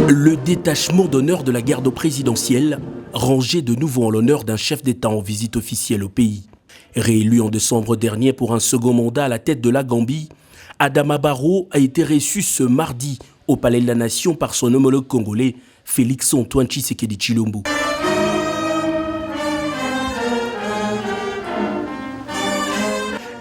Le détachement d'honneur de la garde présidentielle rangeait de nouveau en l'honneur d'un chef d'État en visite officielle au pays. Réélu en décembre dernier pour un second mandat à la tête de la Gambie, Adama Barrow a été reçu ce mardi au Palais de la Nation par son homologue congolais, Félix-Antoine Tshisekedi Tshilombo.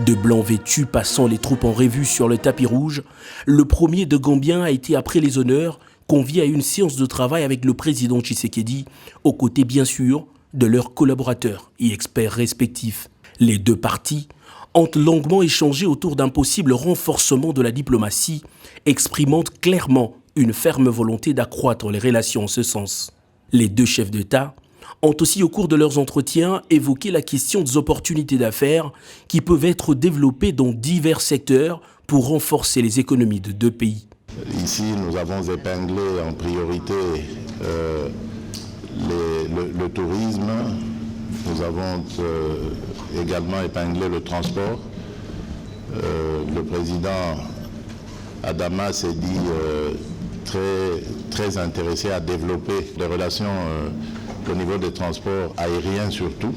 De blanc vêtu passant les troupes en revue sur le tapis rouge, le premier de Gambien a été, après les honneurs, convié à une séance de travail avec le président Tshisekedi, aux côtés bien sûr de leurs collaborateurs et experts respectifs. Les deux parties ont longuement échangé autour d'un possible renforcement de la diplomatie, exprimant clairement une ferme volonté d'accroître les relations en ce sens. Les deux chefs d'État ont aussi, au cours de leurs entretiens, évoqué la question des opportunités d'affaires qui peuvent être développées dans divers secteurs pour renforcer les économies de deux pays. Ici, nous avons épinglé en priorité le tourisme. Nous avons également épinglé le transport. Le président Adama s'est dit très intéressé à développer les relations au niveau des transports aériens surtout,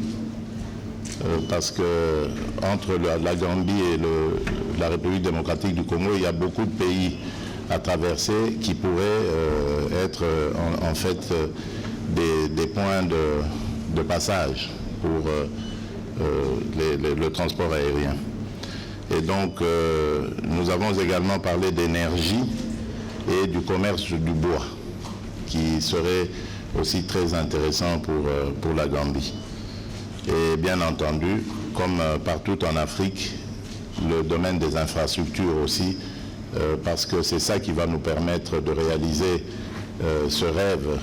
parce que entre la Gambie et la République démocratique du Congo, il y a beaucoup de pays à traverser qui pourraient être en fait des points de passage pour le transport aérien. Et donc nous avons également parlé d'énergie et du commerce du bois, qui serait aussi très intéressant pour la Gambie. Et bien entendu, comme partout en Afrique, le domaine des infrastructures aussi, parce que c'est ça qui va nous permettre de réaliser ce rêve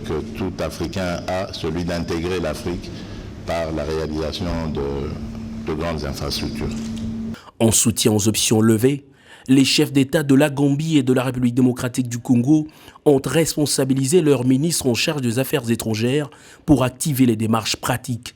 que tout Africain a, celui d'intégrer l'Afrique par la réalisation de grandes infrastructures. En soutien aux options levées, les chefs d'État de la Gambie et de la République démocratique du Congo ont responsabilisé leurs ministres en charge des affaires étrangères pour activer les démarches pratiques.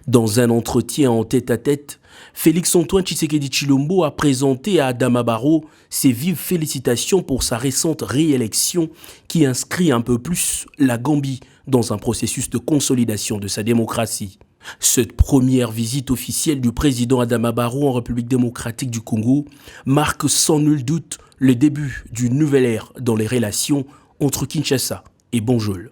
Dans un entretien en tête-à-tête, Félix-Antoine Tshisekedi Tshilombo a présenté à Adama Barrow ses vives félicitations pour sa récente réélection qui inscrit un peu plus la Gambie dans un processus de consolidation de sa démocratie. Cette première visite officielle du président Adama Barrow en République démocratique du Congo marque sans nul doute le début d'une nouvelle ère dans les relations entre Kinshasa et Banjul.